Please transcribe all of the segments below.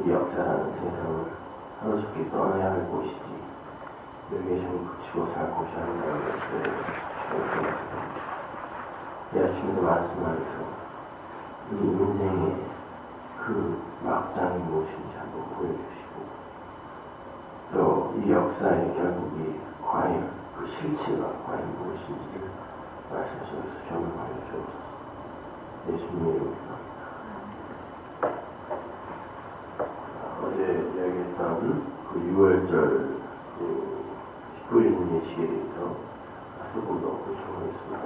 이 역사라는 세상을 하루속히 떠나야 할 곳이지 여기에 좀 붙이고 살 곳이 아니라는 것을 이 아침에도 말씀하면서 이 인생의 그 막장이 무엇인지 한번 보여주시고 또 이 역사의 결국이 과연 그 실체가 과연 무엇인지를 말씀하셔서 경험하여 주옵소서. 예수님의 이름으로 기도합니다. 어제 이야기했던 그 6월절 피 뿌리는 예식에 대해서 조금 더 보충하겠습니다.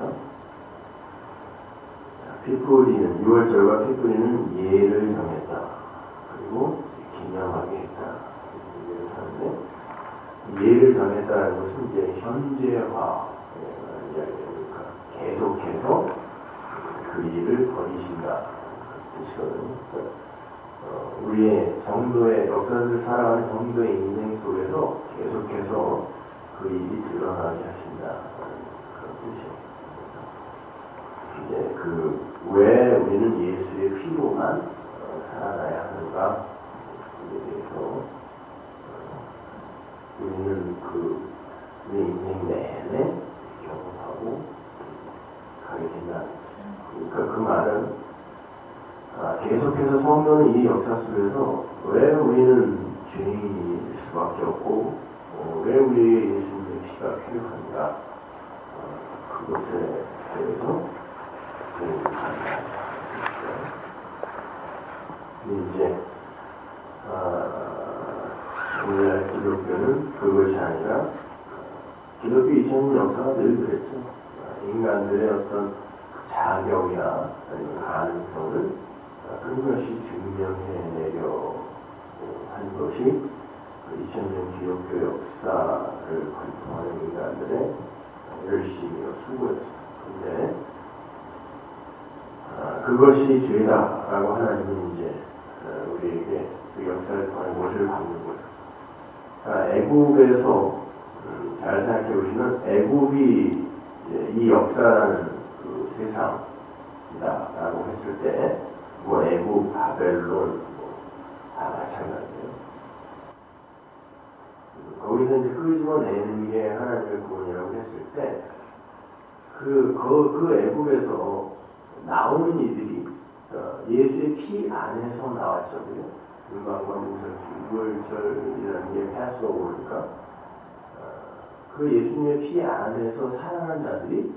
피 뿌리는 6월절과 피 뿌리는 예를 정했다. 그리고 기념하게 했다. 이렇게 하는데 예를 정했다는 것은 이제 현재화 이야기니까 계속해서 그 일을 벌이신다. 그 뜻이거든요. 우리의 정도의 역사를 살아가는 정도의 인생 속에서 계속해서 그 일이 드러나게 하신다. 그런 뜻이에요. 이제 왜 우리는 예수의 피로만 살아가야 하는가? 에 대해서 우리는 우리 인생 내내 경험하고 가게 된다. 그러니까 그 말은 계속해서 성도는 이 역사 속에서 왜 우리는 죄인일 수밖에 없고 왜 우리에게 예수님의 피가 필요한가 그것에 대해서 이제 오늘날 기독교는 그것이 아니라 기독교 이전 역사가 늘 그랬죠. 인간들의 어떤 자격이나 아니면 가능성을 끊임없이 증명해내려 한 것이 2000년 기독교 역사를 관통하는 인간들의 열심이요 수고였어요. 근데 그것이 죄다라고 하나님은 이제 우리에게 그 역사를 통해 못을 갚는 거예요. 애굽에서 잘 생각해 보시면 애굽이 이 역사라는 그 세상이다라고 했을 때 뭐 애굽, 바벨론 다 마찬가지예요. 거기서 이제 끄집어내는 게 하나님의 구원이라고 했을 때 그 애굽에서 나오는 이들이 예수의 피 안에서 나왔죠. 금방과 무슨 6월절이라는 게 패스오버니까 그 예수님의 피 안에서 살아난 자들이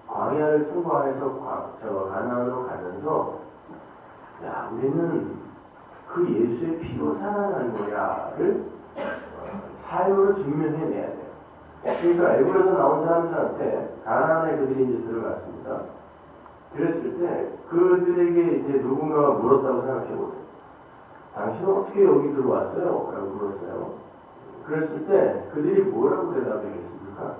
광야를 통과해서 가나안으로 가면서 야 우리는 그 예수의 피로 살아난 거야를 삶으로 증명해내야 돼요. 그러니까 애굽에서 나온 사람들한테 가나안에 그들이 이제 들어갔습니다. 그랬을 때 그들에게 이제 누군가가 물었다고 생각해보세요. 당신은 어떻게 여기 들어왔어요? 라고 물었어요. 그랬을 때 그들이 뭐라고 대답하겠습니까?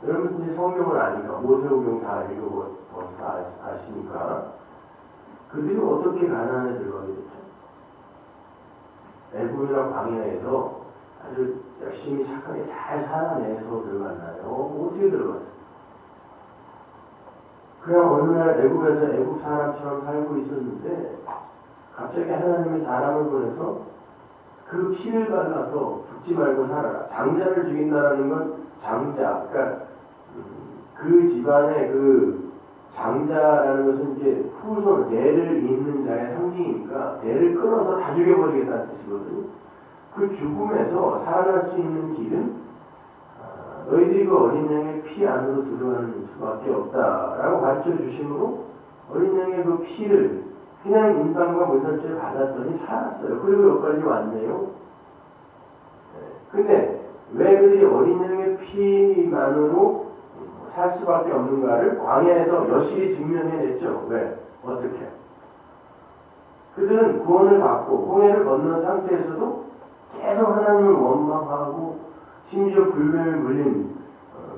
여러분 이제 성경을 아니까 모세오경 다 읽어서 다 아시니까 그들이 어떻게 가나안에 들어가게 됐죠? 애굽이나 광야에서 아주 열심히 착하게 잘 살아내서 들어갔나요? 어떻게 들어갔어요? 그냥 어느 날 애굽에서 애굽 사람처럼 살고 있었는데 갑자기 하나님이 사람을 보내서 그 피를 발라서 죽지 말고 살아라. 장자를 죽인다라는 건 장자, 그러니까 그 집안의 그 장자라는 것은 이제 후손, 대를 잇는 자의 상징이니까 대를 끊어서 다 죽여버리겠다는 뜻이거든요. 그 죽음에서 살아날 수 있는 길은 너희들이 그 어린 양의 피 안으로 들어가는 수밖에 없다라고 가르쳐 주심으로 어린 양의 그 피를 그냥 인간과 물살죄를 받았더니 살았어요. 그리고 여기까지 왔네요. 근데 왜 그들이 어린 양의 피만으로 살 수밖에 없는가를 광야에서 여실히 증명해냈죠. 왜? 어떻게? 그들은 구원을 받고 홍해를 건넌 상태에서도 계속 하나님을 원망하고 심지어 불뱀에 물린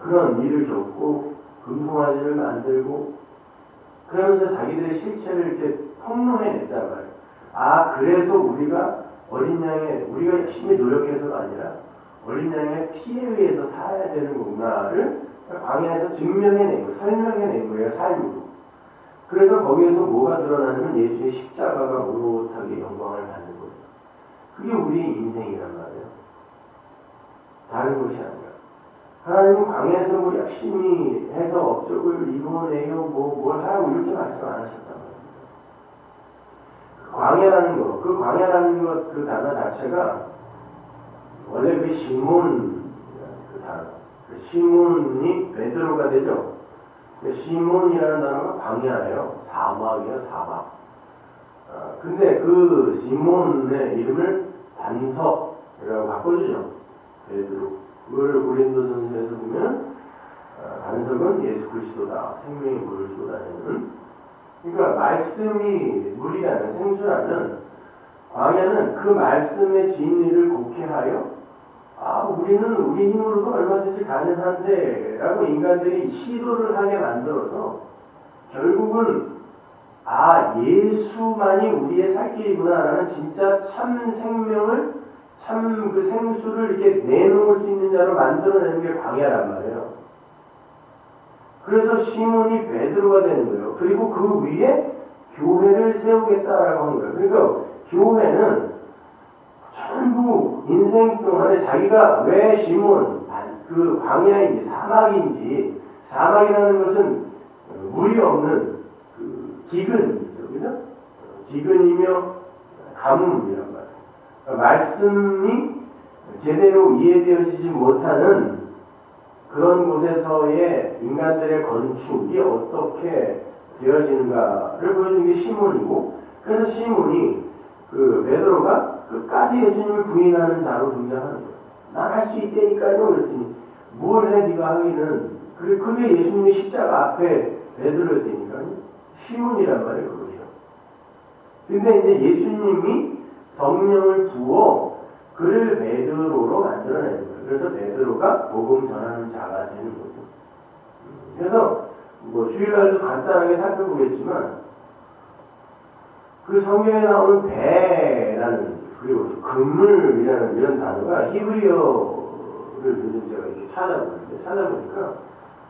그런 일을 겪고 금송아지를 만들고 그러면서 자기들의 실체를 이렇게 폭로해냈단 말이에요. 그래서 우리가 어린 양의 우리가 열심히 노력해서가 아니라 어린 양의 피에 의해서 살아야 되는 거구나를 광야에서 증명해낸 거예요. 설명해낸 거예요. 삶으로. 그래서 거기에서 뭐가 드러나냐면 예수의 십자가가 오롯하게 영광을 받는 거예요. 그게 우리의 인생이란 말이에요. 다른 것이 아니라. 하나님은 광야에서 뭐 열심히 해서 업적을 이루어내요, 뭘 하라고 이렇게 말씀 안 하셨단 말이에요. 광야라는 것, 그 단어 자체가 원래 그 시몬, 그 단어, 그 시몬이 베드로가 되죠. 그 시몬이라는 단어가 광야예요. 사막이에요, 사막. 근데 그 시몬의 이름을 단석이라고 바꿔주죠. 베드로. 그거를 고린도전서에서 보면 단석은 예수 그리스도다. 생명의 물을 쏟아내는. 그러니까 말씀이 물이라는 생수라면 광야는 그 말씀의 진리를 곡해하여 우리는 우리 힘으로도 얼마든지 가능한데 라고 인간들이 시도를 하게 만들어서 결국은 예수만이 우리의 살 길이구나 라는 진짜 참 생명을 참 그 생수를 이렇게 내놓을 수 있는 자로 만들어내는 게 광야란 말이에요. 그래서 시몬이 베드로가 되는 거예요. 그리고 그 위에 교회를 세우겠다라고 하는 거예요. 그러니까 교회는 전부 인생 동안에 자기가 왜 시몬, 그 광야인지 사막이라는 것은 물이 없는 그 기근이죠. 그죠? 기근이며 가뭄이란 말이에요. 그러니까 말씀이 제대로 이해되어지지 못하는 그런 곳에서의 인간들의 건축이 어떻게 되어지는가를 보여주는 게 시몬이고, 그래서 시몬이 그 베드로가 끝까지 예수님을 부인하는 자로 등장하는 거예요. 난 할 수 있다니까요. 그랬더니 뭘 해 네가 하기는. 그게 예수님의 십자가 앞에 베드로였다니까요. 시몬이란 말이에요. 그거죠. 근데 이제 예수님이 성령을 부어 그를 베드로로 만들어내는 거예요. 그래서 베드로가 복음 전하는 자가 되는 거죠. 그래서 주일날도 간단하게 살펴보겠지만 그 성경에 나오는 배라는 그리고 그물이라는 이런 단어가 히브리어를 요즘 제가 이렇게 찾아보니까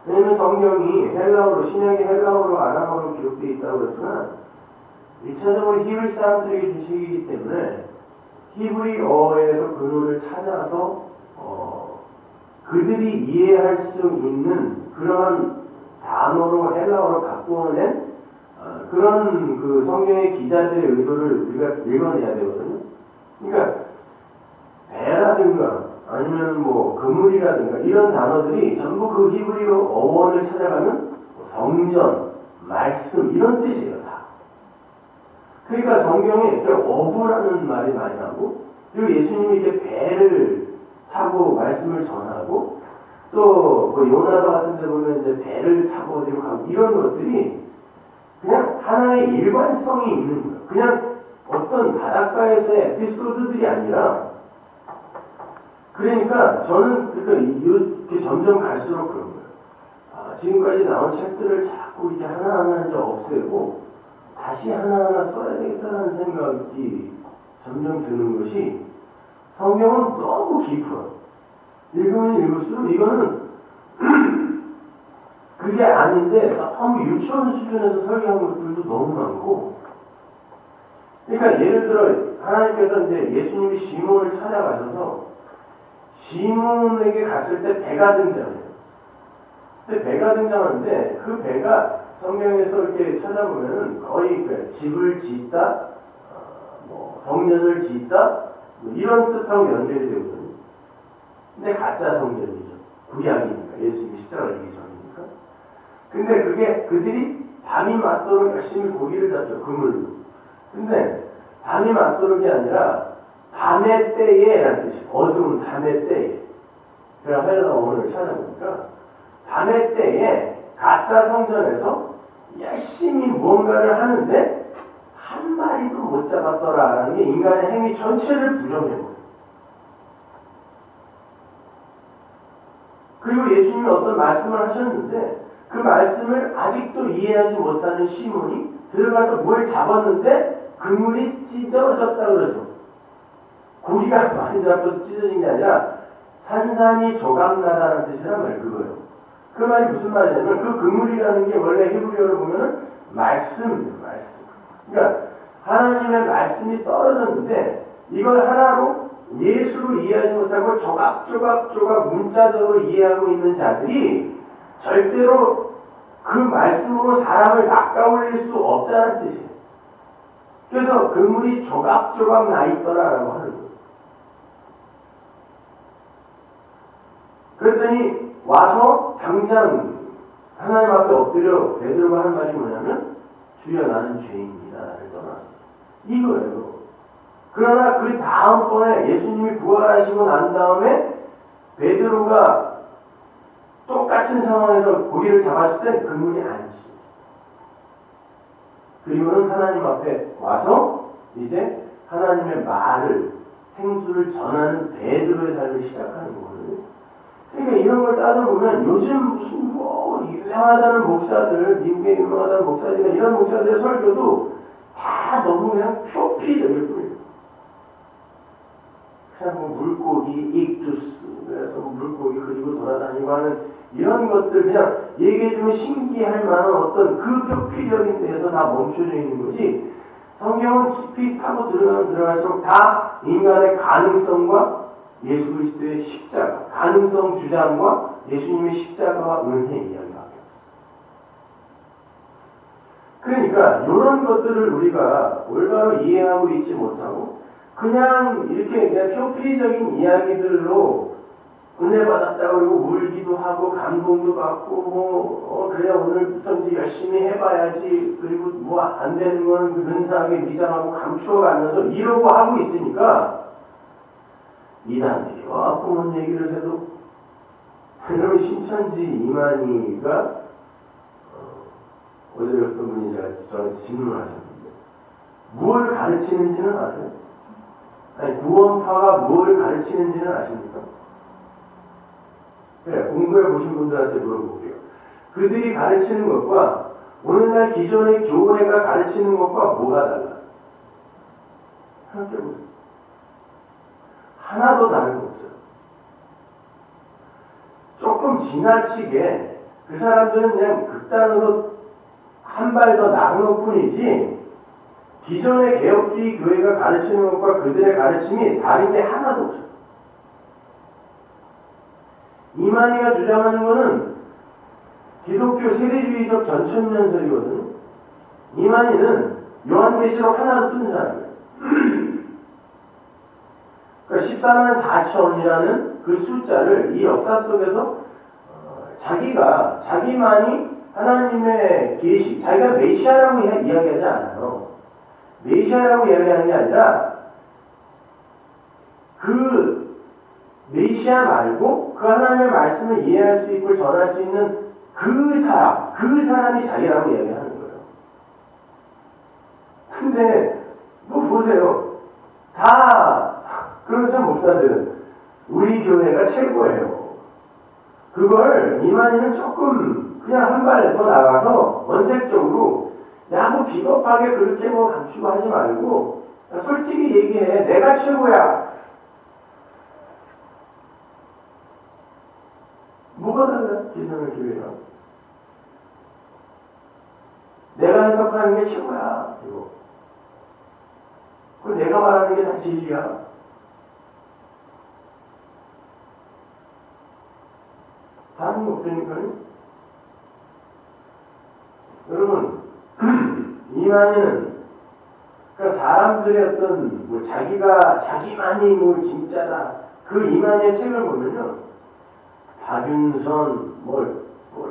왜냐면 성경이 헬라어로 신약이 헬라어로 아람어로 기록되어 있다고 그랬지만 1차적으로 히브리 사람들에게 주시기 때문에 히브리어에서 근원을 찾아서 그들이 이해할 수 있는 그런 단어로 헬라어로 바꾸어낸 그런 그 성경의 기자들의 의도를 우리가 읽어내야 되거든요. 그러니까 배라든가 아니면 그물이라든가 이런 단어들이 전부 그 히브리어 어원을 찾아가면 성전, 말씀 이런 뜻이에요. 다. 그러니까 성경에 이렇게 어부라는 말이 많이 나오고, 그리고 예수님이 이렇게 배를 타고 말씀을 전하고, 또 요나서 같은 데 보면 이제 배를 타고 어디로 가고 이런 것들이 그냥 하나의 일관성이 있는 거예요. 그냥 어떤 바닷가에서의 에피소드들이 아니라, 그러니까 저는 이렇게 점점 갈수록 그런 거예요. 지금까지 나온 책들을 자꾸 이렇게 하나하나 이제 없애고 다시 하나하나 써야 되겠다는 생각이 점점 드는 것이, 성경은 너무 깊어요. 읽으면 읽을수록 이거는 그게 아닌데 너무 유치원 수준에서 설계한 것들도 너무 많고, 그러니까 예를 들어 하나님께서 이제 예수님이 시몬을 찾아가셔서 시몬에게 갔을 때 배가 등장해요. 근데 배가 등장하는데 그 배가 성경에서 이렇게 찾아보면은 거의 집을 짓다, 성전을 짓다 이런 뜻하고 연결이 되거든요. 근데 가짜 성전이죠. 구약이니까, 예수님이 십자가를 이기 전이니까. 근데 그게 그들이 밤이 맞도록 열심히 고기를 잡죠. 그물로. 근데 밤이 맞도록이 아니라 밤의 때에 라는 뜻이에요. 어두운 밤의 때에. 제가 헬라어 원어를 찾아보니까 밤의 때에 가짜 성전에서 열심히 무언가를 하는데 한 마리도 못 잡았더라라는 게 인간의 행위 전체를 부정해요. 그리고 예수님이 어떤 말씀을 하셨는데 그 말씀을 아직도 이해하지 못하는 시몬이 들어가서 뭘 잡았는데 그물이 찢어졌다 그러죠. 고기가 많이 잡혀서 찢어진 게 아니라 산산이 조각나다는 뜻이란 말이에요. 그거예요. 그 말이 무슨 말이냐면 그 그물이라는 게 원래 히브리어로 보면은 말씀. 그러니까 하나님의 말씀이 떨어졌는데 이걸 하나로 예수로 이해하지 못하고 조각 문자적으로 이해하고 있는 자들이 절대로 그 말씀으로 사람을 낚아올릴 수 없다는 뜻이에요. 그래서 그물이 조각 나 있더라라고 하는 거예요. 그랬더니 와서 당장 하나님 앞에 엎드려 베드로가 하는 말이 뭐냐면 주여 나는 죄인이다를 떠났어요. 이거예요. 그러나 그 다음번에 예수님이 부활하시고 난 다음에 베드로가 똑같은 상황에서 고기를 잡았을 땐 그물이 아니지. 그리고는 하나님 앞에 와서 이제 하나님의 말을 생수를 전하는 베드로의 삶을 시작하는 거거든요. 그러니까 이런 걸 따져보면 요즘 무슨 유명하다는 목사들, 미국에 유명하다는 목사들이나 이런 목사들의 설교도 다 너무 그냥 표피적일 뿐이에요. 그냥 뭐 물고기, 익투스, 그래서 물고기 그리고 돌아다니고 하는 이런 것들 그냥 얘기해주면 신기할 만한 어떤 그 표피적인 데에서 다 멈춰져 있는 거지. 성경은 깊이 파고 들어갈수록 다 인간의 가능성과 예수 그리스도의 십자가, 가능성 주장과 예수님의 십자가와 은혜 이야기가. 그러니까 이런 것들을 우리가 올바로 이해하고 있지 못하고 그냥 이렇게 그냥 표피적인 이야기들로 은혜 받았다 그러고 울기도 하고 감동도 받고 그래 오늘부터 이제 열심히 해봐야지 그리고 뭐 안 되는 거는 근사하게 미장하고 감추어가면서 이러고 하고 있으니까 이단들이 그런 얘기를 해도 그러면 신천지 이만희가 어제 어떤 분이 저한테 질문을 하셨는데 무엇을 가르치는지는 아세요? 아니 구원파가 무엇을 가르치는지는 아십니까? 그래, 공부해 보신 분들한테 물어볼게요. 그들이 가르치는 것과 오늘날 기존의 교회가 가르치는 것과 뭐가 달라? 생각해보세요. 하나도 다른 거 없어요. 조금 지나치게 그 사람들은 그냥 극단으로 한 발 더 나간 것 뿐이지 기존의 개혁주의 교회가 가르치는 것과 그들의 가르침이 다른 게 하나도 없어요. 이만희가 주장하는 것은 기독교 세대주의적 전천년설이거든요. 이만희는 요한계시록 하나로 뜬 사람이에요. 그러니까 14만 4천이라는 그 숫자를 이 역사 속에서 자기만이 하나님의 계시, 자기가 메시아라고 이야기하지 않아요. 메시아라고 이야기하는 게 아니라 그 메시아 말고 그 하나님의 말씀을 이해할 수 있고 전할 수 있는 그 사람이 자기라고 이야기하는 거예요. 근데 뭐 보세요. 다 그러죠 목사들은 우리 교회가 최고예요. 그걸 이만희는 조금 그냥 한 발 더 나가서 원색적으로 뭐 비겁하게 그렇게 감추고 하지 말고 솔직히 얘기해. 내가 최고야. 뭐가 달라? 기존의 교회랑. 내가 해석하는 게 최고야. 이거. 그리고 내가 말하는 게 다 진리야. 다른 거 없으니까요. 여러분, 이만희는 그러니까 사람들의 어떤 자기만이 진짜다. 그 이만희의 책을 보면요. 박윤선,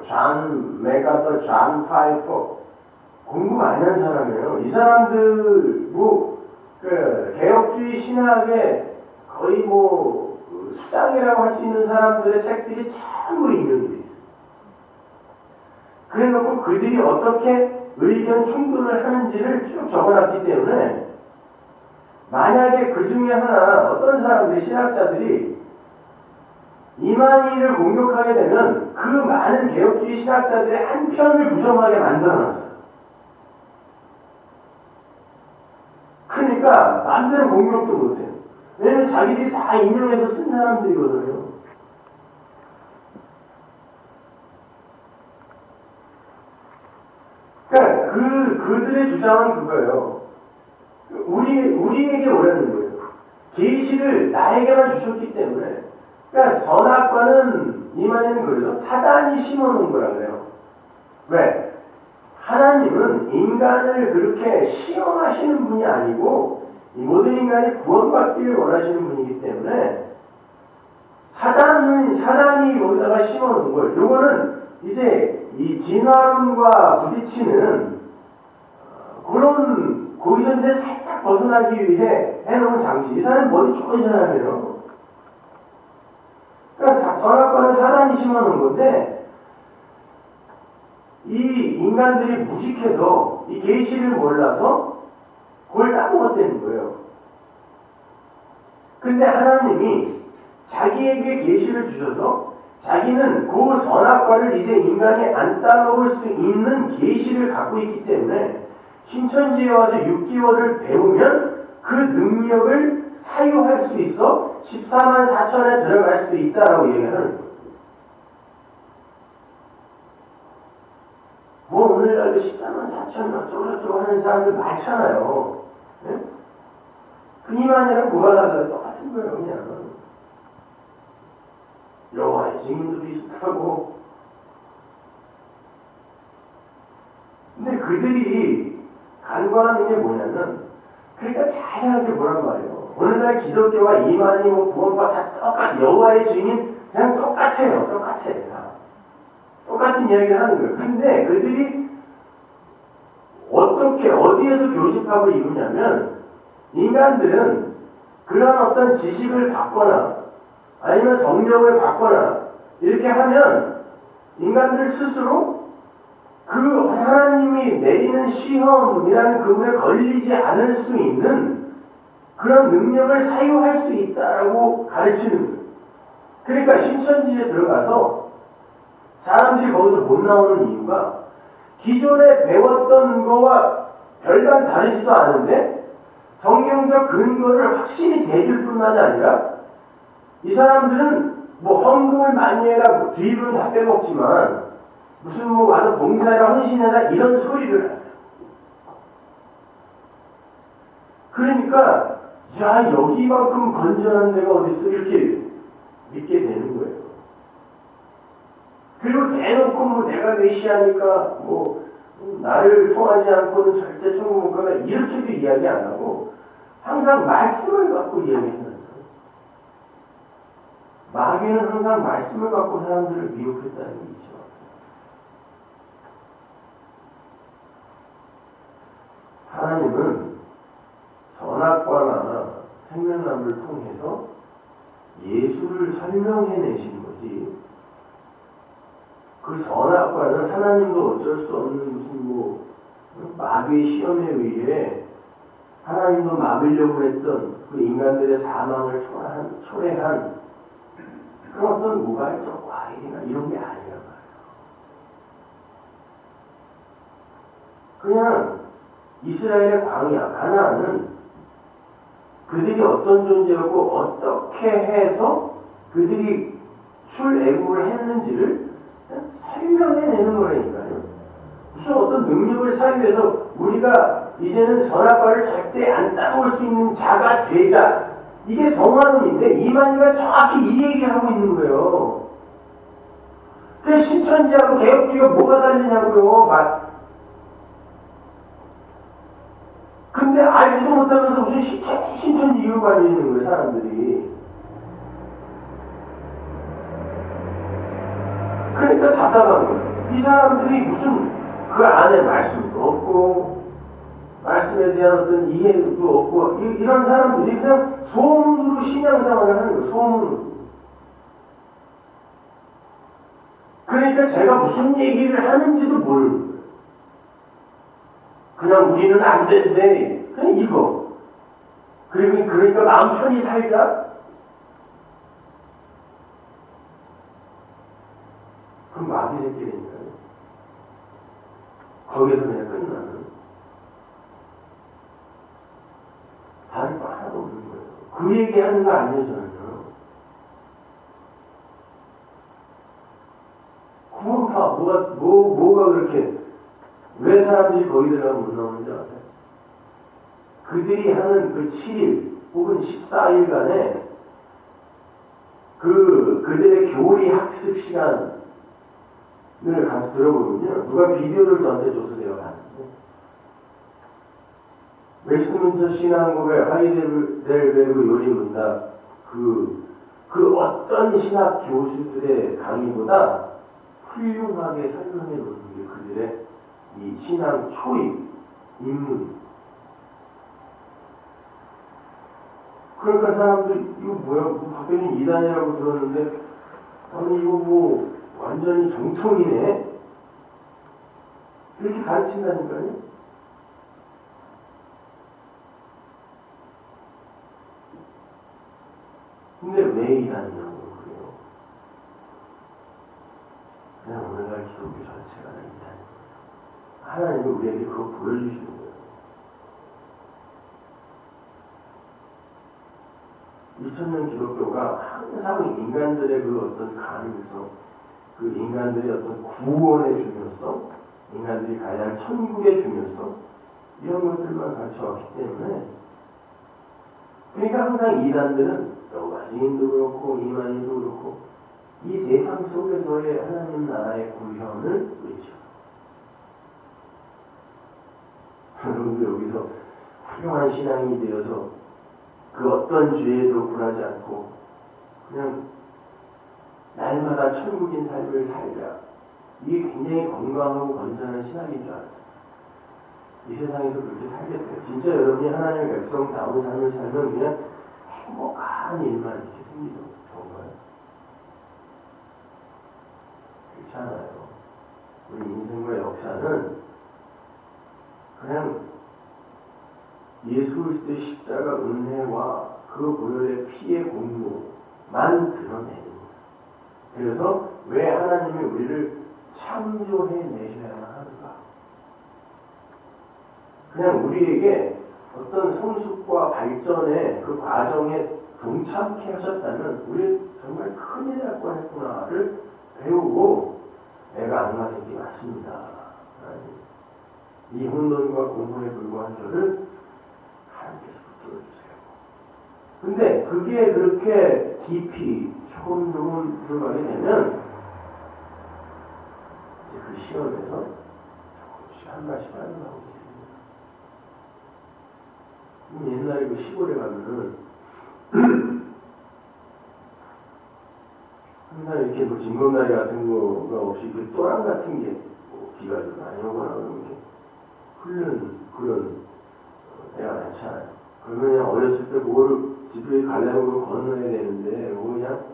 존 메가더, 존 파이퍼 공부 많이 한 사람이에요. 이 사람들 그 개혁주의 신학의 거의 수장이라고 할 수 있는 사람들의 책들이 전부 인용이 돼 있어요. 그래놓고 그들이 어떻게 의견 충돌을 하는지를 쭉 적어놨기 때문에 만약에 그 중에 하나 어떤 사람들이 신학자들이 이만희를 공격하게 되면 그 많은 개혁주의 신학자들의 한 편을 부정하게 만들어놨어요. 그러니까 마음대로 공격도 못해요. 왜냐면 자기들이 다 인용해서 쓴 사람들이거든요. 그러니까 그들의 주장은 그거예요. 우리에게 오라는 거예요. 계시를 나에게만 주셨기 때문에. 그러니까 선악과는 이만희는 그래요. 사단이 심어놓은 거라 그래요. 왜? 하나님은 인간을 그렇게 시험하시는 분이 아니고 이 모든 인간이 구원받기를 원하시는 분이기 때문에 사단이 여기다가 심어놓은 걸. 요거는 이제 이 진화론과 부딪히는 그런 고의전에 살짝 벗어나기 위해 해놓은 장치. 이 사람이 머리 좋은 사람이에요. 그러니까 선악과는 사단이 심어놓은 건데 이 인간들이 무식해서 이 계시를 몰라서 그걸 따먹었다는 거예요. 근데 하나님이 자기에게 계시를 주셔서 자기는 그 선악과를 이제 인간이 안 따먹을 수 있는 계시를 갖고 있기 때문에 신천지에 와서 6개월을 배우면 그 능력을 사유할 수 있어 14만 4천에 들어갈 수 있다라고 얘기하는 거예요. 뭐 오늘날도 14만 4천 어쩌고저쩌고 하는 사람들 많잖아요. 네? 그 이만이랑 뭐가 달라요? 똑같은 거예요 그냥. 여호와의 증인도 비슷하고. 근데 그들이 간과하는 게 뭐냐면, 그러니까 잘 생각해 보란 말이에요. 오늘날 기독교와 이만희 구원파 다 똑같아. 여호와의 증인 그냥 똑같아요. 똑같아. 똑같은 이야기를 하는 거예요. 근데 그들이 어디에서 교집합을 이루냐면, 인간들은 그런 어떤 지식을 받거나 아니면 성령을 받거나 이렇게 하면 인간들 스스로 그 하나님이 내리는 시험이라는 그물에 걸리지 않을 수 있는 그런 능력을 사유할 수 있다라고 가르치는 거예요. 그러니까 신천지에 들어가서 사람들이 거기서 못 나오는 이유가 기존에 배웠던 거와 별반 다르지도 않은데 성경적 근거를 확실히 대줄 뿐만이 아니라 이 사람들은 뭐 헌금을 많이 해라 뒤로는 다 빼먹지만 무슨 뭐 와서 봉사해라 헌신해라 이런 소리를 해요. 그러니까 야 여기만큼 건전한 데가 어딨어 이렇게 믿게 되는 거예요. 그리고 대놓고 뭐 내가 메시아니까 뭐 나를 통하지 않고는 절대 천국 못 가다 이렇게도 이야기 안 하고 항상 말씀을 갖고 이야기하는 거예요. 마귀는 항상 말씀을 갖고 사람들을 미혹했다는 얘기죠. 하나님은 선악과나 생명나무를 통해서 예수를 설명해내신 거지. 그 선악과는 하나님도 어쩔 수 없는 무슨 뭐 마귀의 시험에 의해 하나님도 막으려고 했던 그 인간들의 사망을 초래한 그런 어떤 우발적 과일이나 이런 게 아니란 말이에요. 그냥 이스라엘의 광야, 가나안은 그들이 어떤 존재였고 어떻게 해서 그들이 출애굽을 했는지를 설명해내는 거라니까요. 무슨 어떤 능력을 사유해서 우리가 이제는 선악과를 절대 안 따먹을 수 있는 자가 되자. 이게 성화론인데 이만희가 정확히 이 얘기를 하고 있는 거예요. 그 신천지하고 개혁주의가 뭐가 다르냐고요. 근데 알지도 못하면서 무슨 신천지 이유가 아니는 거예요, 사람들이. 그러니까 답답한 거예요. 이 사람들이 무슨 그 안에 말씀도 없고 말씀에 대한 어떤 이해도 없고 이런 사람들이 그냥 소문으로 신앙생활을 하는 거예요. 소문으로. 그러니까 제가 무슨 얘기를 하는지도 모르는 거예요. 그냥 우리는 안 된대. 그냥 이거. 그러니까 마음 편히 살자. 그럼 마귀 새끼라니까요. 거기에서 그냥 끝나는. 다른 거 하나도 없는 거예요. 그 얘기하는 거 아니에요, 저는요. 구원파, 뭐가 그렇게, 왜 왜 사람들이 거기 들어가 못 나오는지 아세요? 그들이 하는 그 7일 혹은 14일간에 그들의 교리 학습 시간을 가서 들어보면요. 누가 비디오를 저한테 줘서 내가 봤는데, 웨스트민스터 신앙고의 하이델베르그 요리문답 그 어떤 신학 교수들의 강의보다 훌륭하게 설명해 놓는 게 그들의 이 신앙 초입, 입문. 그러니까 사람들이 이거 뭐야? 박교님 이단이라고 들었는데 아니 이거 뭐 완전히 정통이네? 이렇게 가르친다니까요. 근데 왜 이단이냐고 그래요. 그냥 오늘날 기독교 전체가 다 이단이에요. 하나님이 우리에게 그거 보여주시는 거예요. 2000년 기독교가 항상 인간들의 그 어떤 가능성, 그 인간들의 어떤 구원의 중요성, 인간들이 가야 할 천국의 중요성, 이런 것들만 가르쳐왔기 때문에, 그러니까 항상 이단들은 여가지인도 그렇고 이만인도 그렇고 이 세상 속에서의 하나님 나라의 구현을 외쳐. 여러분도 여기서 훌륭한 신앙이 되어서 그 어떤 죄에도 굴하지 않고 그냥 날마다 천국인 삶을 살자. 이게 굉장히 건강하고 건전한 신앙인 줄 알았어요. 이 세상에서 그렇게 살겠어요. 진짜 여러분이 하나님의 백성다운 삶을 살면 그냥 행복한 일만 이렇게 생기죠. 정말. 그렇지 않아요. 우리 인생과 역사는 그냥 예수 그리스도의 십자가 은혜와 그 보혈의 피의 공로만 드러내는 거예요. 그래서 왜 하나님이 우리를 창조해 내셔야만 하는가? 그냥 우리에게 어떤 성숙과 발전의 그 과정에 동참케 하셨다면 우리 정말 큰일 날 뻔했구나를 배우고 내가 안 맞은 게 맞습니다. 이 혼돈과 공허에 불과한 저를 하나님께서 붙들어주세요. 근데 그게 그렇게 깊이 조금 들어가게 되면 이제 그 시험에서 조금씩 한 발씩 빠져나오게 됩니다. 옛날에 그 시골에 가면은 항상 이렇게 뭐 징검다리 같은 거가 없이 그 또랑 같은 게 뭐 비가 좀 많이 오거나 그러면 이렇게 흐르는 그런 애가 많잖아요. 그러면 그냥 어렸을 때 뭐를 집에 가려면 그걸 건너야 되는데 뭐 그냥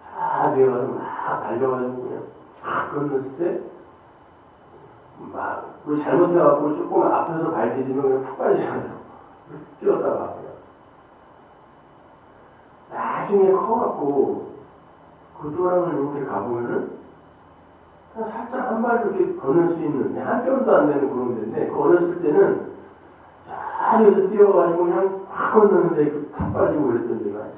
다 뒤에 가서 막 달려가지고 그냥 쫙 건넜을 때 막 그걸 잘못해갖고 조금 앞에서 발 디디면 그냥 푹 빠지잖아요. 뛰었다가 그냥 나중에 커갖고 그 도랑을 이렇게 가보면은 그냥 살짝 한 발 이렇게 건널 수 있는 한 뼘도 안 되는 그런 데인데 그 어렸을 때는 저기서 뛰어가지고 그냥 확 건너는데 탁 빠지고 그랬던 데가 많죠.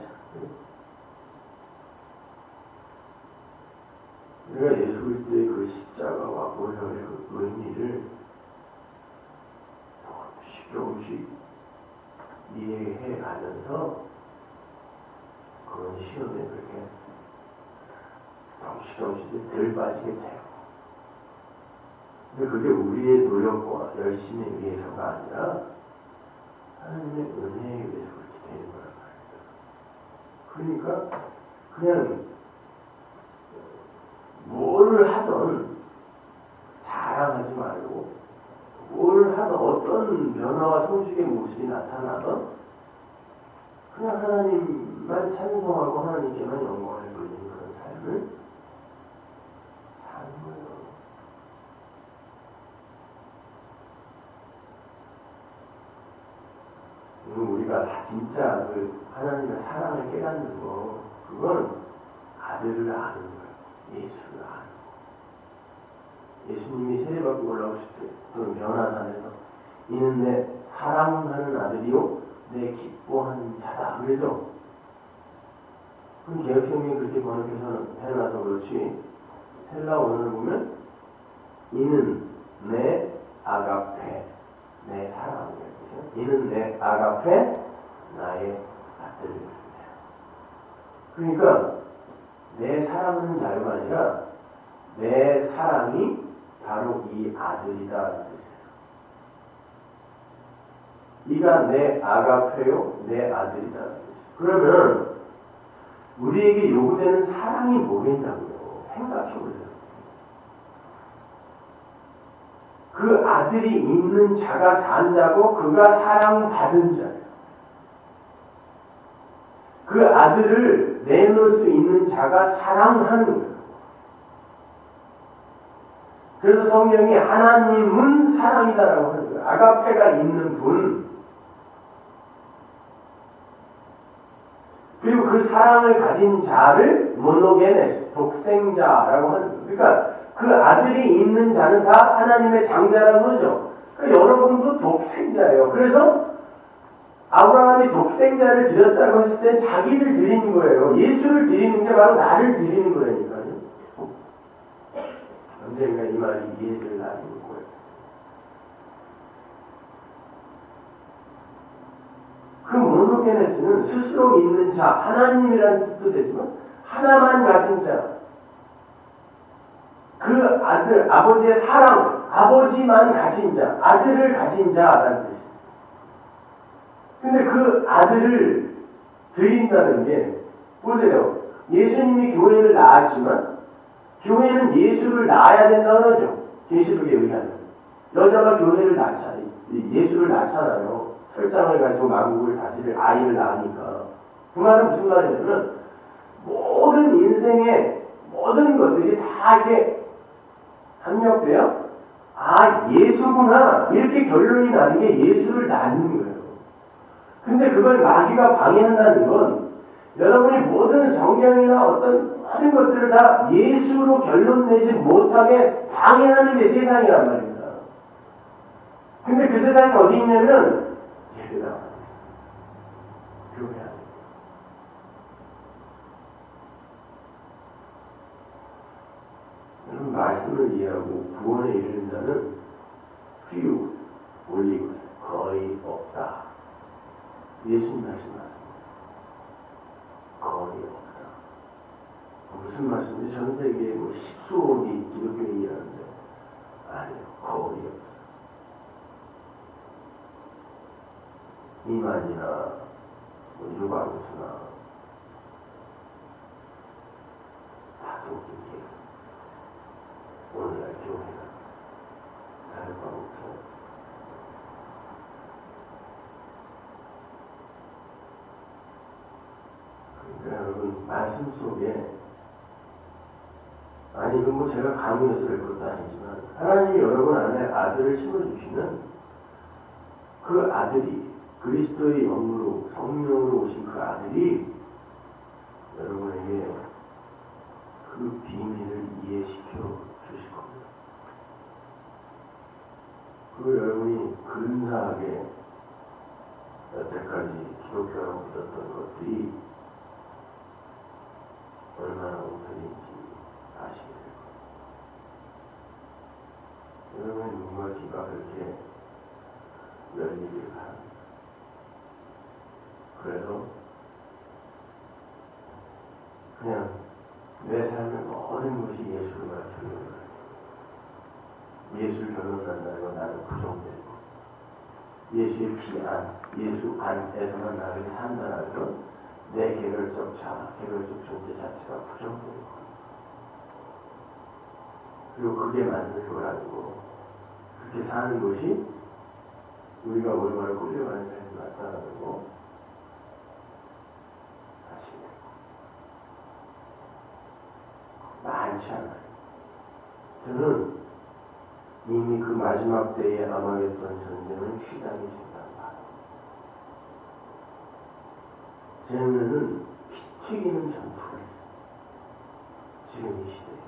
우리가 예수 그리스도의 그 십자가와 보혈의 그 의미를 조금씩 이해해 가면서 그런 시험에 그렇게 조금씩 덜 빠지게 돼요. 근데 그게 우리의 노력과 열심에 의해서가 아니라 하나님의 은혜에 의해서 그렇게 되는 거란 말이에요. 그러니까 그냥 뭘 하든 자랑하지 말고 뭘 하든 어떤 변화와 성숙의 모습이 나타나든 그냥 하나님만 찬송하고 하나님께만 영광을 돌리는 그런 삶을 사는 거예요. 우리가 진짜 그 하나님의 사랑을 깨닫는 거 그건 아들을 아는 거예요. 예수를 아는 거. 예수님이 세례받고 올라오실 때 또는 변화산에서 이는 내 사랑하는 아들이요 내 기뻐하는 자다 그래도 그럼 개혁성경이 그렇게 번역해서 해놔서 그렇지 헬라 원어를 보면 이는 내 사랑이에요. 이는 내 아가페 나의 아들이다. 그러니까 내 사랑하는 자유가 아니라 내 사랑이 바로 이 아들이다. 이가 내 아가페요, 내 아들이다. 그러면 우리에게 요구되는 사랑이 뭐겠냐고요. 생각해보세요. 그 아들이 있는 자가 산 자고 그가 사랑받은 자예요. 그 아들을 내놓을 수 있는 자가 사랑하는 거예요. 그래서 성경이 하나님은 사랑이다라고 하는 거예요. 아가페가 있는 분, 그리고 그 사랑을 가진 자를 모노게네스, 독생자라고 하는 거예요. 그러니까 그 아들이 있는 자는 다 하나님의 장자라고 하죠. 그러니까 여러분도 독생자예요. 그래서 아브라함이 독생자를 드렸다고 했을 때 자기를 드리는 거예요. 예수를 드리는 게 바로 나를 드리는 거라니까요. 언젠가 이 말이 이해될 날이 올 거예요. 그 모노게네스는 스스로 있는 자, 하나님이라는 뜻도 되지만 하나만 가진 자, 그 아들, 아버지의 사랑, 아버지만 가진 자, 아들을 가진 자라는 뜻이에요. 근데 그 아들을 드린다는 게, 보세요. 예수님이 교회를 낳았지만, 교회는 예수를 낳아야 된다고 하죠. 계시록에 의하면. 여자가 교회를 낳잖아요. 예수를 낳잖아요. 혈장을 가지고 만국을 다스릴 아이를 낳으니까. 그 말은 무슨 말이냐면, 모든 인생의 모든 것들이 다 이렇게 합력돼요. 아, 예수구나. 이렇게 결론이 나는 게 예수를 낳는 거예요. 근데 그걸 마귀가 방해한다는 건 여러분이 모든 성경이나 어떤 모든 것들을 다 예수로 결론 내지 못하게 방해하는 게 세상이란 말입니다. 근데 그 세상이 어디 있냐면 예배당 안에 있어요. 교회 안에. 여러분 말씀을 이해하고 구원에 이르는 자는 few, 올리고 거의 없다. 예수님 말씀하셨습니다. 거의 없다. 무슨 말씀인지 전 세계에 뭐 십수억이 기독교인이 일하는데 아니요. 거의 없어요. 2만이나 뭐 유방수나 다 독일이에요. 오늘날 교회가 다를 바 없어요. 그러니까 여러분 말씀 속에 아니 이건 뭐 제가 강요해서 될 것도 아니지만 하나님이 여러분 안에 아들을 심어주시면 그 아들이 그리스도의 영으로 성령으로 오신 그 아들이 여러분에게 그 비밀을 이해시켜 주실 겁니다. 그리고 여러분이 근사하게 여태까지 기독교라고 믿었던 것들이 얼마나 엉터리인지 아시게 될 겁니다. 여러분의 눈과 귀가 그렇게 열리기를 바랍니다. 그래서 그냥 내 삶의 모든 것이 예수를 맞추는 거예요. 예수를 결론한다는 건 나는 부정되고 예수의 피 안, 예수 안에서만 나를 산다는 건 내 개별적 자, 개별적 존재 자체가 부정되는 겁니다. 그리고 그게 맞는 거라고 그렇게 사는 것이 우리가 얼마나 끌려가는 것이 맞다는 거 아시네요. 많지 않아요. 저는 이미 그 마지막 때에 아마겟돈 전쟁은 시작이 된다고 봐요. 쟤네는 피 튀기는 전투가 있어요. 지금 이 시대에.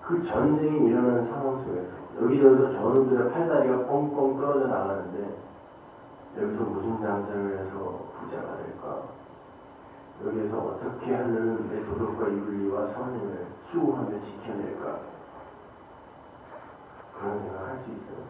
그 전쟁이 일어나는 상황 속에서 여기저기서 저놈들의 팔다리가 뻥뻥 떨어져 나가는데 여기서 무슨 장사를 해서 부자가 될까? 여기에서 어떻게 하면 내 도덕과 윤리와 선행을 수호하며 지켜낼까? 그런 생각을 할 수 있어요.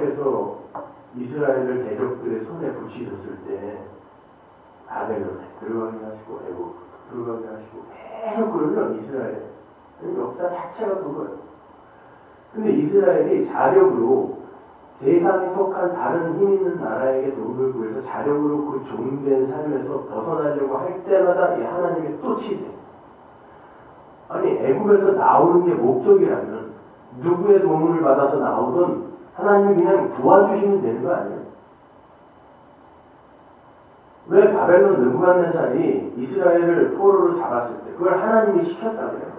여호와께서 이스라엘을 대적들의 손에 붙이셨을 때 바벨론에 들어가게 하시고 애국 들어가게 하시고 계속 그러면 이스라엘 역사 자체가 그거예요. 근데 이스라엘이 자력으로 세상에 속한 다른 힘 있는 나라에게 도움을 구해서 자력으로 그 종된 삶에서 벗어나려고 할 때마다 이 하나님의 또 치세요. 아니 애국에서 나오는 게 목적이라면 누구의 도움을 받아서 나오든 하나님이 그냥 도와주시면 되는 거 아니에요? 왜 바벨론 느부갓네살이 이스라엘을 포로로 잡았을 때 그걸 하나님이 시켰다 그래요?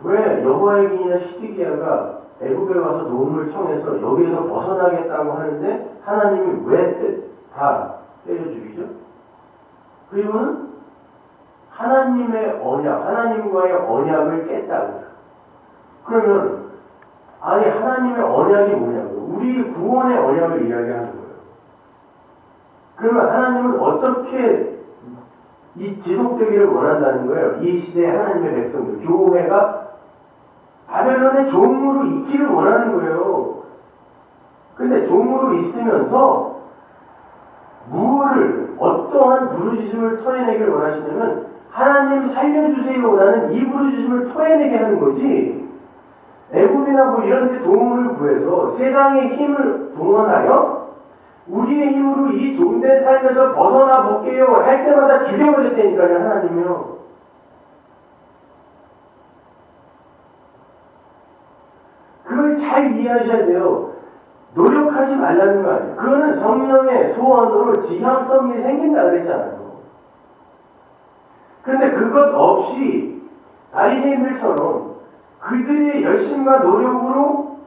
왜 여호와의 기인이나 시드기야가 애굽에 와서 도움을 청해서 여기에서 벗어나겠다고 하는데 하나님이 왜 다 때려 죽이죠? 그 이유는 하나님의 언약, 하나님과의 언약을 깼다고요. 그러면 아니 하나님의 언약이 뭐냐고요? 우리 구원의 언약을 이야기하는 거예요. 그러면 하나님은 어떻게 이 지속되기를 원한다는 거예요? 이 시대의 하나님의 백성들, 교회가 바벨론의 종으로 있기를 원하는 거예요. 근데 종으로 있으면서 무엇을 어떠한 부르짖음을 토해내기를 원하시냐면 하나님 살려주세요라는 이 부르짖음을 토해내게 하는 거지. 애굽이나 뭐 이런 데 도움을 구해서 세상의 힘을 동원하여 우리의 힘으로 이 종된 삶에서 벗어나 볼게요 할 때마다 죽여버렸다니까요, 하나님이요. 그걸 잘 이해하셔야 돼요. 노력하지 말라는 거 아니에요. 그거는 성령의 소원으로 지향성이 생긴다 그랬잖아요. 그런데 그것 없이 바리새인들처럼 그들의 열심과 노력으로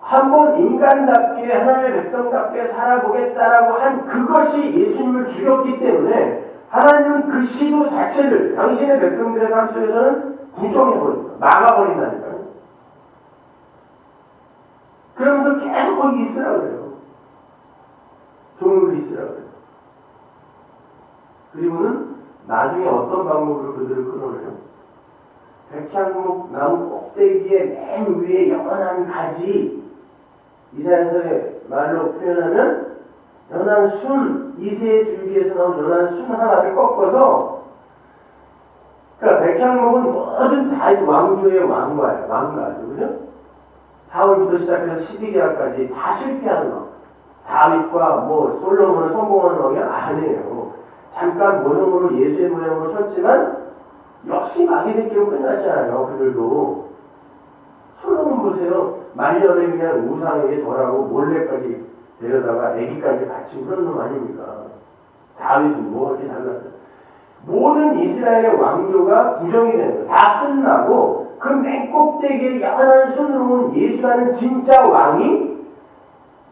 한번 인간답게 하나님의 백성답게 살아보겠다라고 한 그것이 예수님을 죽였기 때문에 하나님은 그 시도 자체를 당신의 백성들의 삶 속에서는 부정해버린다. 막아버린다니까요. 그러면서 계속 거기 있으라 그래요. 종으로 있으라 그래요. 그리고는 나중에 어떤 방법으로 그들을 끌어내요? 백향목 나무 꼭대기에 맨 위에 연한 가지, 이사야서의 말로 표현하면 연한 순, 이새의 줄기에서 나온 연한 순 하나를 꺾어서, 그러니까 백향목은 뭐든 다 왕조의 왕가죠, 그죠? 사울부터 시작해서 시드기야까지 다 실패하는 왕. 다윗과 뭐 솔로몬은 성공하는 왕이 아니에요. 잠깐 모형으로 예수의 모형으로 섰지만 역시 마귀 새끼로 끝났잖아요. 그들도. 솔로몬 보세요. 말년에 그냥 우상에게 절하고 몰래까지 데려다가 애기까지 바치고 그런 놈 아닙니까? 다윗은 뭐 그렇게 잘났어요. 모든 이스라엘의 왕조가 부정이 되는 거예요. 다 끝나고 그 맨 꼭대기에 야한한 손으로 온 예수라는 진짜 왕이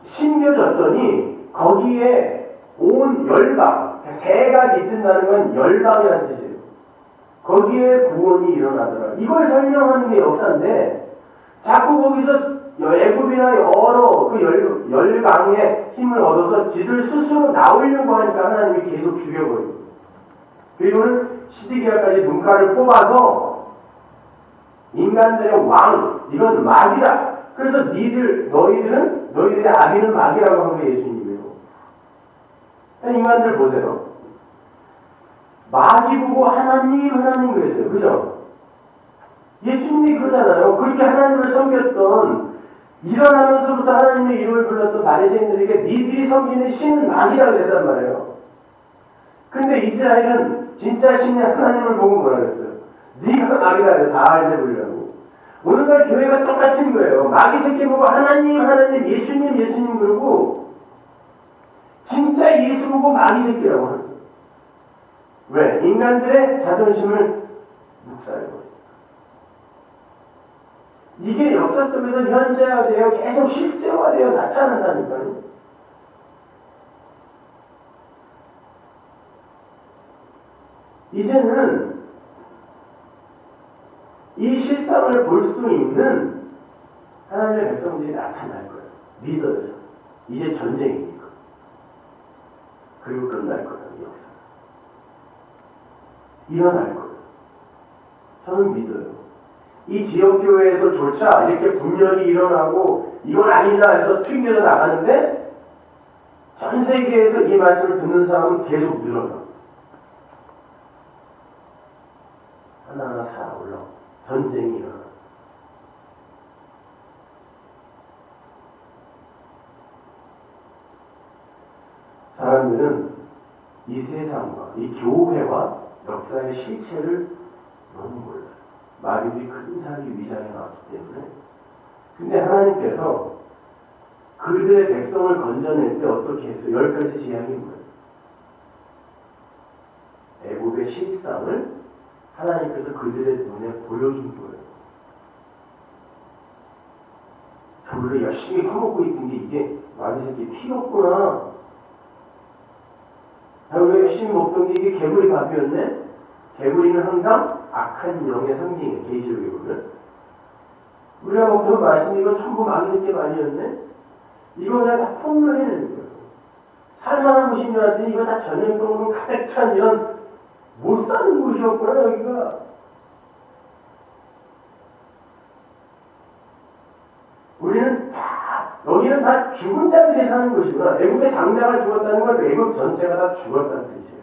심겨졌더니 거기에 온 열방, 새가 깃든다는 건 열방이라는 뜻이에요. 거기에 구원이 일어나더라. 이걸 설명하는 게 역사인데 자꾸 거기서 애굽이나 여러 그 열방의 힘을 얻어서 지들 스스로 나오려고 하니까 하나님이 계속 죽여버리고, 그리고는 시드기야까지 눈깔을 뽑아서 인간들의 왕, 이건 마귀다. 그래서 너희들의 아비는 마귀라고 한 게 예수님이에요. 인간들 보세요. 마귀 보고 하나님 그랬어요. 그죠? 예수님이 그러잖아요. 그렇게 하나님을 섬겼던, 일어나면서부터 하나님의 이름을 불렀던 바리새인들에게 니들이 섬기는 신은 마귀라고 그랬단 말이에요. 근데 이스라엘은 진짜 신의 하나님을 보고 뭐라 그랬어요? 네가 마귀다. 다 알세부리라고. 오늘날 교회가 똑같은 거예요. 마귀 새끼 보고 하나님 예수님 그러고 진짜 예수 보고 마귀 새끼라고 하는 거예요. 왜? 인간들의 자존심을 묵살해버려요. 이게 역사 속에서 현재화되어 계속 실제화되어 나타난다니까요. 이제는 이 실상을 볼 수 있는 하나님의 백성들이 나타날 거예요. 믿어요. 이제 전쟁이니까. 그리고 끝날 거예요. 이 역사. 일어날 거예요. 저는 믿어요. 이 지역교회에서조차 이렇게 분열이 일어나고 이건 아니다 해서 튕겨져 나가는데 전 세계에서 이 말씀을 듣는 사람은 계속 늘어나. 하나하나 살아 올라오고 전쟁이 일어나. 사람들은 이 세상과 이 교회와 역사의 실체를 너무 몰라요. 마귀들이 큰 사기 위장해 나왔기 때문에. 근데 하나님께서 그들의 백성을 건져낼 때 어떻게 해서 10가지 재앙이 뭐예요? 애국의 실상을 하나님께서 그들의 눈에 보여준 거예요. 저를 열심히 퍼먹고 있던 게 이게 마귀 새끼 피었구나. 왜 열심히 먹던 게 이게 개구리 밥이었네? 개구리는 항상 악한 영의 상징이에요. 계시록에 보면. 우리가 먹던 말씀 이거 전부 마귀 새끼 말이었네? 이거 내가 다 폭로해내는 거예요. 살만한 곳인 줄 알았더니 이거 다 전염병으로 가득 찬 이런 못 사는 곳이었구나 여기가. 우리는 다 여기는 다 죽은 자들이 사는 곳이구나. 애국의 장자가 죽었다는 건 애국 전체가 다 죽었다는 뜻이에요.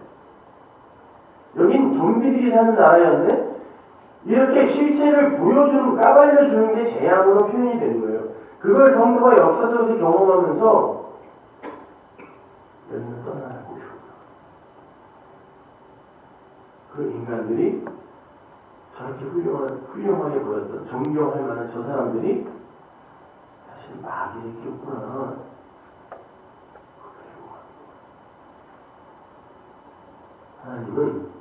여긴 좀비들이 사는 나라였는데 이렇게 실체를 보여주는, 까발려주는 게 재앙으로 표현이 된 거예요. 그걸 성도가 역사 속에서 경험하면서 여기는 떠나는 곳이구나. 그 인간들이 저렇게 훌륭하게 보였던, 존경할 만한 저 사람들이 사실 마귀의 끼였구나. 하나님은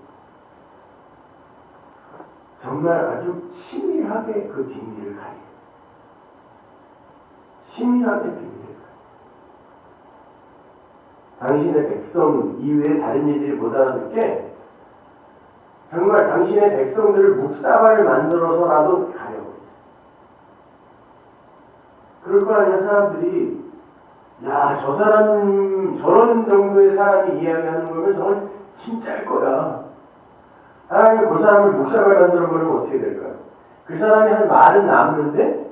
정말 아주 치밀하게 그 비밀을 가려. 치밀하게 비밀을 가려. 당신의 백성 이외에 다른 이들이 못 알아듣게 정말 당신의 백성들을 묵사발을 만들어서라도 가려고. 그럴 거 아니야. 사람들이 야, 저 사람 저런 정도의 사람이 이야기하는 거면 저건 진짜일 거야. 하나님이 그 사람을 묵사발 만들어 버리면 어떻게 될까요? 그 사람이 한 말은 남는데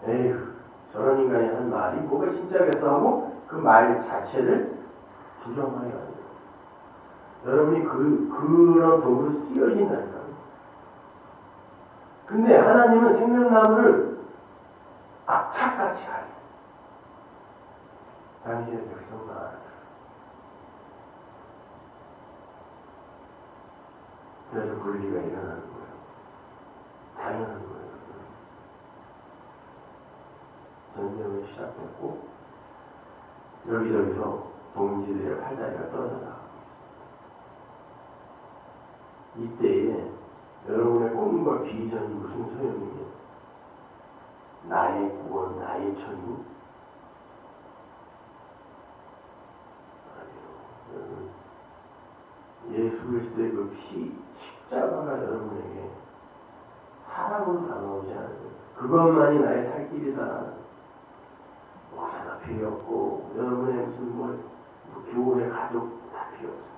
에휴, 저런 인간이 한 말이 뭐가 진짜겠어 하고 그 말 자체를 부정하게 만들어요. 여러분이 그런 도구로 쓰여진다니까요. 근데 하나님은 생명나무를 악착같이 가려. 당신의 백성만 알아들어. 그래서 분리가 일어나는 거예요. 당연한 거예요. 전쟁은 시작됐고 여기저기서 동지들의 팔다리가 떨어져 나가고 있습니다. 이때에 여러분의 꿈과 비전이 무슨 소용이며 나의 구원, 나의 천국? 아니요. 예수 그리스도의 그 십자가가 여러분에게 사랑으로 다가오지 않아요. 그것만이 나의 살 길이다. 목사가 필요 없고 여러분의 무슨 교회 가족 다 필요 없어요.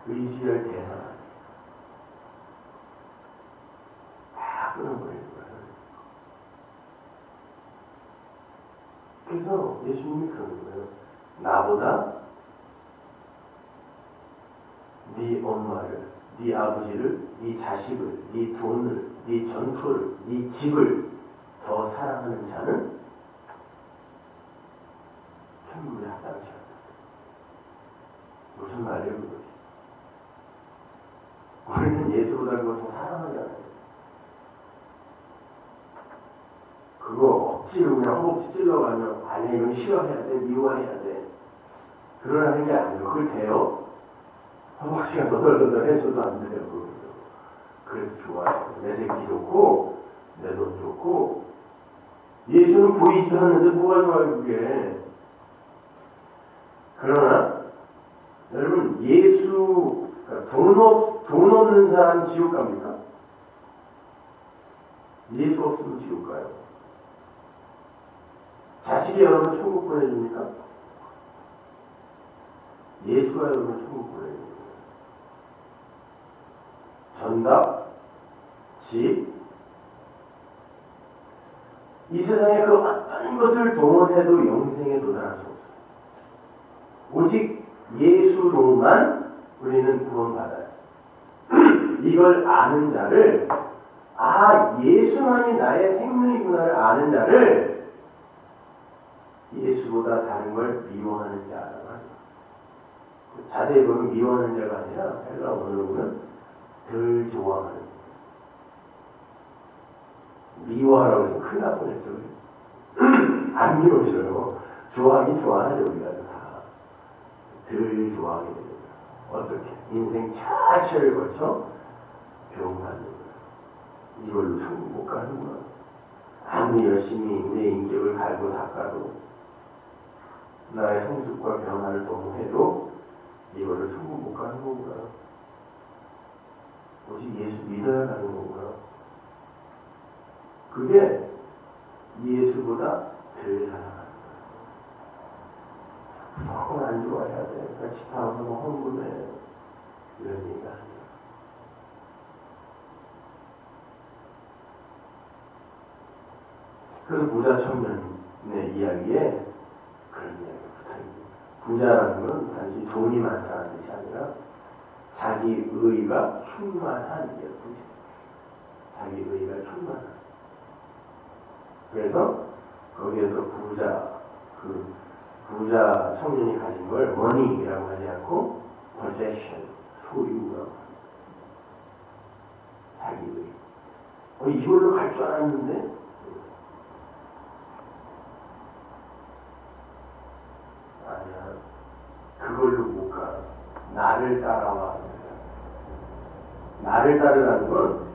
의지할 대상 다 끊어버리는 거예요. 그래서 예수님이 그러는 거예요. 나보다 네 엄마를, 네 아버지를, 네 자식을, 네 돈을, 네 전토를, 네 집을 더 사랑하는 자는 천국에 합당치 않다. 무슨 말이에요 그것이? 우리는 예수보다 그걸 더 사랑하잖아요. 그거 억지로 그냥 허벅지 찔러가면 아니 이건 싫어해야 돼, 미워해야 돼. 그러라는 게 아니에요. 그걸 돼요. 허벅지가 너덜너덜해져도 안 돼요. 그래도 좋아요. 내 새끼 좋고 내 돈 좋고 예수는 보이지도 않는데 뭐가 좋아요 그게. 그러나 여러분 예수 돈 없는 사람 지옥 갑니까? 예수 없으면 지옥 가요. 자식이 여러분 천국 보내줍니까? 예수가 여러분 천국 보내줍니다. 전답, 집, 이 세상에 그 어떤 것을 동원해도 영생에 도달할 수 없어요. 오직 예수로만 우리는 구원받아요. 이걸 아는 자를, 예수만이 나의 생명이구나를 아는 자를 예수보다 다른 걸 미워하는 자라고 합니다. 자세히 보면 미워하는 자가 아니라 헬라 원어로 보면 덜 좋아하는. 미워하라고 해서 큰일 날 뻔했죠. 안 미워져요. 좋아하긴 좋아하죠. 우리가 다. 덜 좋아하게 됩니다. 어떻게? 인생 자체를 거쳐 교훈받는 거예요. 이걸로 천국 못 가는구나. 아무리 열심히 내 인격을 갈고 닦아도 나의 성숙과 변화를 너무 해도 이걸로 천국 못 가는 거구나. 오직 예수 믿어야 가는 거구나. 그게 예수보다 덜 사랑하는 거야. 조금 안 좋아해야 돼. 그러니까 집하고 뭐 헌금해. 이런 얘기가 아니야. 그래서 부자 청년의 이야기에 그런 이야기가 붙어있습니다. 부자라는 건 단지 돈이 많다는 뜻이 아니라 자기 의가 충만한 게 부자. 자기 의가 충만한. 그래서 거기에서 부자 청년이 가진 걸 money라고 하지 않고 possession, 소유라고 합니다. 자기 의. 이걸로 갈 줄 알았는데 아니야. 그걸로 못 가. 나를 따라와. 나를 따르라는 건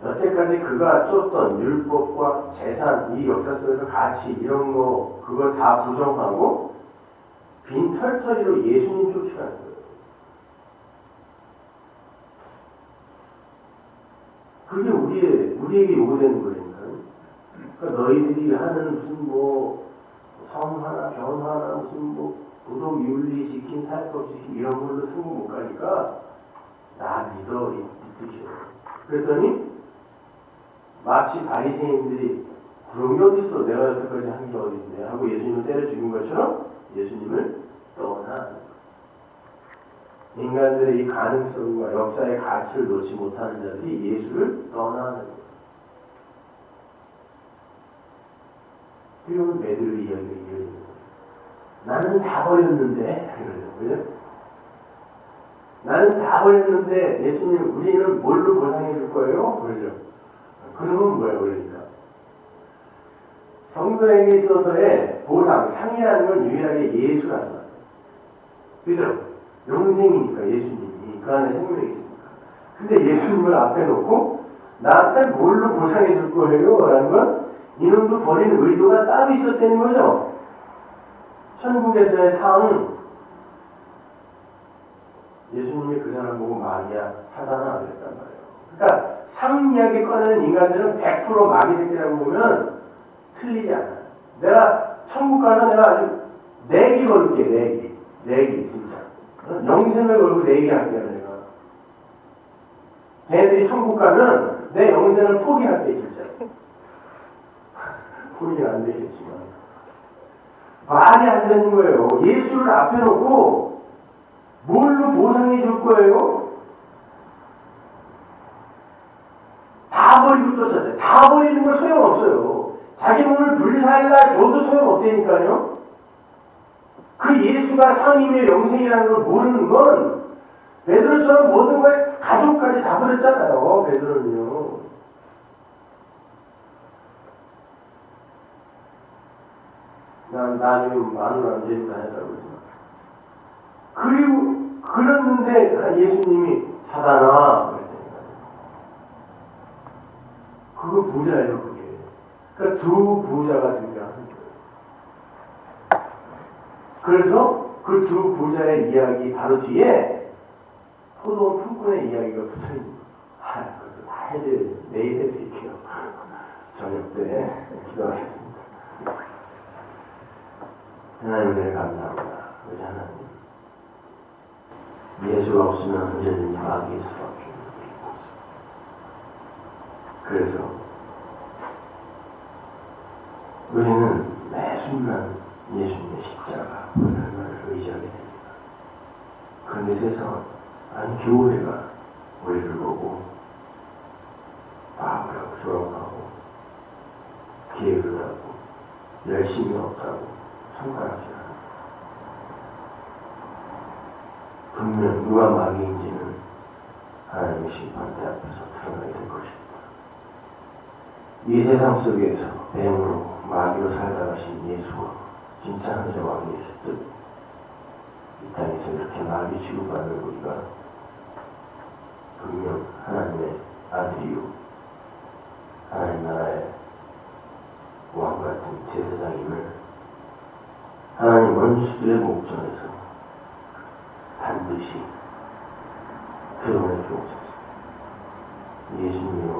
여태까지 그가 쫓던 율법과 재산, 이 역사 속에서 가치, 이런 거, 그걸 다 부정하고 빈털터리로 예수님 쫓으라는 거예요. 그게 우리에게 요구되는 거니까요. 그러니까 너희들이 하는 무슨 성 하나, 병 하나, 무슨 도덕 윤리 지킴, 사회법 지킴 이런 걸로 승부 못 가니까 나 믿어 이 뜻이에요. 그랬더니 마치 바리새인들이 그런 게 어딨어, 내가 여태까지 한 게 어딘데 하고 예수님을 때려 죽인 것처럼 예수님을 떠나. 인간들의 이 가능성과 역사의 가치를 놓지 못하는 자들이 예수를 떠나는 거예요. 이러면 매듭의 이야기가 이어지는 거예요. 나는 다 버렸는데, 그죠? 나는 다 버렸는데 예수님 우리는 뭘로 보상해 줄 거예요? 그러죠. 그러면 뭐예요? 그러니까 성도에게 있어서의 보상, 상이라는 건 유일하게 예수라는 거예요. 그죠? 영생이니까 예수님이 그 안에 생명이 있으니까. 근데 예수님을 앞에 놓고 나한테 뭘로 보상해 줄 거예요? 라는 건 이놈도 버리는 의도가 따로 있었다는 거죠. 천국에서의 상, 예수님이 그 사람 보고 마귀야, 사단아 그랬단 말이에요. 그러니까 상 이야기 꺼내는 인간들은 100% 마귀 새끼라고 보면 틀리지 않아요. 내가 천국 가서 내가 아주 내기 걸게, 내기 진짜. 영생을 걸고 내기 할게요, 내가. 걔네들이 천국 가면 내 영생을 포기할게, 진짜. 포기는 안 되겠지만. 말이 안 되는 거예요. 예수를 앞에 놓고 뭘로 보상해 줄 거예요? 다 버리고 쫓아내. 다 버리는 건 소용없어요. 자기 몸을 불살라 줘도 소용없다니까요. 그 예수가 상이며 영생이라는 걸 모르는 건 베드로처럼 모든 걸 가족까지 다 버렸잖아요. 베드로는요. 나 지금 마누라 안 되니까 했다고 그러지만. 그리고 그랬는데 예수님이 사단아 그랬다니까요. 그거 부자예요, 그게. 그러니까 두 부자가 등장하는 거예요. 그래서 그 두 부자의 이야기 바로 뒤에 포도원 품꾼의 이야기가 붙어있는 거예요. 그것도 다 해드려요. 내일 해드릴게요. 저녁 때 기도하겠습니다. 하나님 을 감사합니다. 우리 하나님. 예수가 없으면 언제든지 마귀일 수밖에 없는 것입니다. 그래서 단순한 예수님의 십자가 하나를 의지하게 됩니다. 그런데 세상은 아니 교회가 우리를 보고 바보라고 조롱하고 게으르다고 열심히 없다고 성관하지 않습니다. 분명 누가 마귀인지는 하나님의 심판대 앞에서 드러나게 될 것입니다. 이 세상 속에서 뱀으로 마귀로 살다 가신 예수와 진짜 하늘의 왕이었을 듯 이 땅에서 이렇게 마귀 취급받는 우리가 분명 하나님의 아들이요 하나님 나라의 왕 같은 제사장임을 하나님 원수들의 목전에서 반드시 드러내 주옵소서. 예수님의